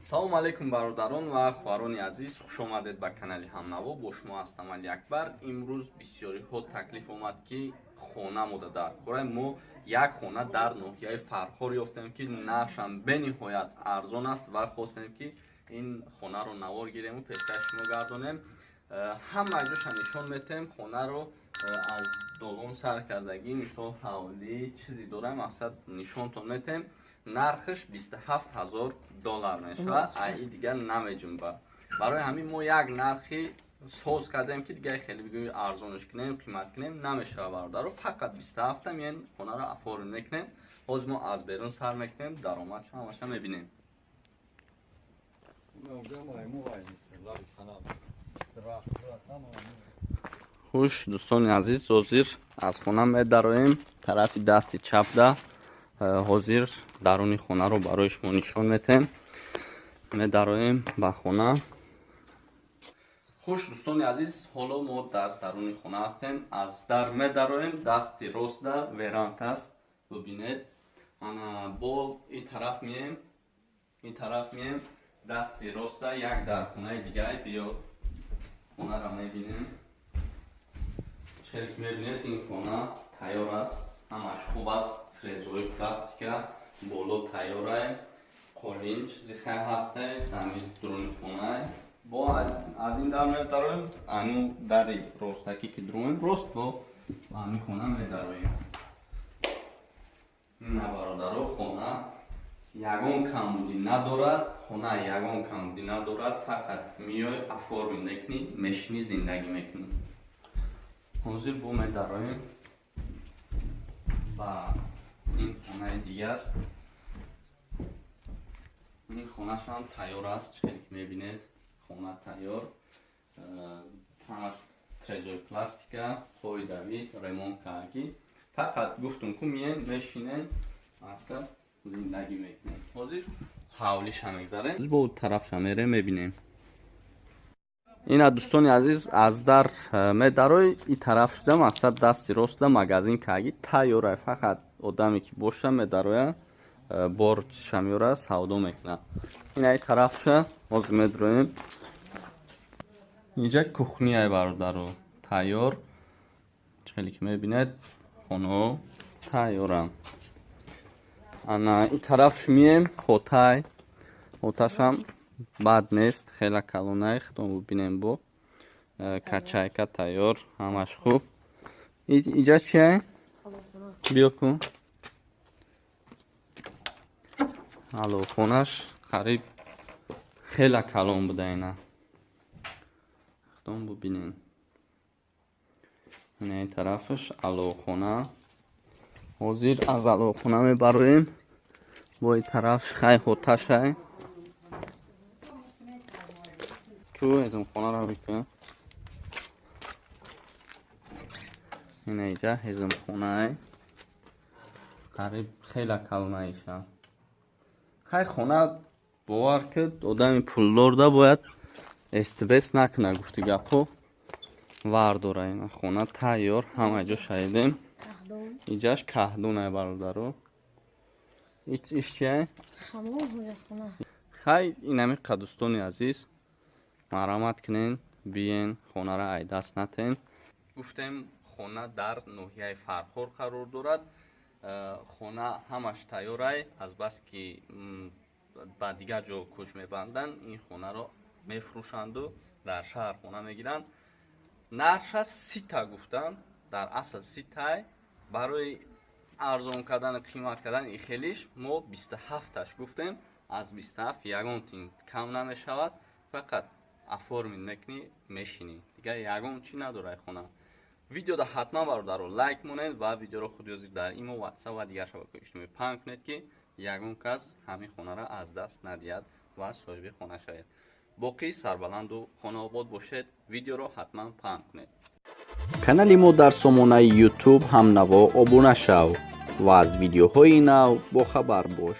салому алайкум бародарон ва хуҳарони азиз, хуш омадед ба канали Ҳамнаво. Бо шумо ҳастам Али Акбар. имрӯз бисёриҳо таклиф омад ки хона мода дар кораем. Мо як хона дар ноҳияи Фархор ёфтем ки нархшам бениҳоят арзон аст ва хостем ки ин хонаро навор гирему, пешкаш шумо гардонем. ҳама ҷоша нишон метем хонаро аз долон сар кардагӣ, мисол ҳавлӣ чизе дорем, мақсад нишонтон метем. нархш $27,000 мешавад. Ай дигар намеҷум ба. Барои ҳамин мо як нархи соз кардем ки дигар хеле бигӯи арзонш кунем, қимат кунем намешавад бародаро. Фақат 27 мен хонаро афорин мекунем. ҳозир мо аз берун сар мекунем, даромадшо ҳамаша мебинем. хуш дӯстони азиз, ҳозир аз хона медароем тарафи дасти чапда. ҳозир даруни хонаро барои шумо нишон метем. Медароем ба хона. хуш дӯстони азиз, ҳоло мо дар даруни хона ҳастем. Аз дар медароем, дасти роста веранд аст. бубинед, ана бо ин тараф мием, дасти роста як дар хонаи дигар. биё хонаро мебинем. чел ки мебинед, ин хона тайёр аст, ҳамаш хуб аст. фрезои пластика боло тайёрай, қолин чизи хай ҳастай, ами дуруни хонай. бо аз ин дар медароем, ану дари ростаки ки дуруем рост бо ами хона медароем. ина бародаро, хона ягон камбудӣ надорад, фақат миёй афорин мекунӣ, мешинӣ, зиндагӣ мекунӣ. ҳозир бо медароем ба ин хонаи дигар. ин хонашам тайёр аст, чел ки мебинед, хона тайёр. ҳамаш трезои пластика, қоидави ремонт кардагӣ. фақат гуфтум ку мием, мешинем, мақсад зиндагӣ мекунем. ҳозир ҳавлиша мегзарем. бо тарафша мерем, мебинем. ина дӯстони азиз, аз дар медарои ин тараф шуда, мақсад дасти роста магазин кардагӣ тайёрай. фақат одаме ки боша медароя, борчиша меёра, савдо мекуна. ина ин тарафша ҳозир медароем. инҷа кухняй бародаро тайёр. чели ки мебинед, хоно тайёра. ана ин тарафш мием, ҳоташам бад нест, хела калонай. худом бубинем, бо качайка тайёр, ҳамаш хуб. инҷа чия? биё кун. алоқонаш қариб хела калон буда. ина худом бубинем. ина ин тарафаш алоқона. ҳозир аз алоқона мебароем. бо ин тарафш хай ҳоташай. ку ҳезмхонаро бикун. ина инҷа ҳезмхонай. қариб хела калонаиша. хай хона бовар кад, одами пулдорда бояд стресс накуна, гуфти гапо вардора. ина хона тайёр, ҳама ҷо шаидем. инҷаш каҳдонай бародаро. иш чия? хай инами қадустони азиз, марҳамат кунен, биен хонара ай даст натен. гуфтем хона дар ноҳияи Фархор қарор дорад. хона ҳамаш тайёрай. азбаски ба дигар ҷо кӯч мебанданд, ин хонаро мефурӯшанду дар шаҳр хона мегиранд. нарша 30 гуфтам, дар асл 30. барои арзон кардан, қимат кардан ин хелиш мо 27 гуфтем. аз 27 ягон тин кам намешавад. фақат аформин мекунӣ, мешинӣ, дигар ягон чӣ надорад хона. видеода ҳатман бародаро лайк монед ва видеоро худ ёзид дар имо, ватсап ва дигар шабакаҳои иҷтимоӣ паҳн кунед ки ягон кас ҳамин хонара аз даст надиҳад ва соҳиби хона шавед. боқӣ сарбаланду хонаобод бошед. видеоро ҳатман паҳн кунед. канали мо дар сомонаи YouTube Ҳамнаво обуна шав ва аз видеоҳои нав бохабар бош.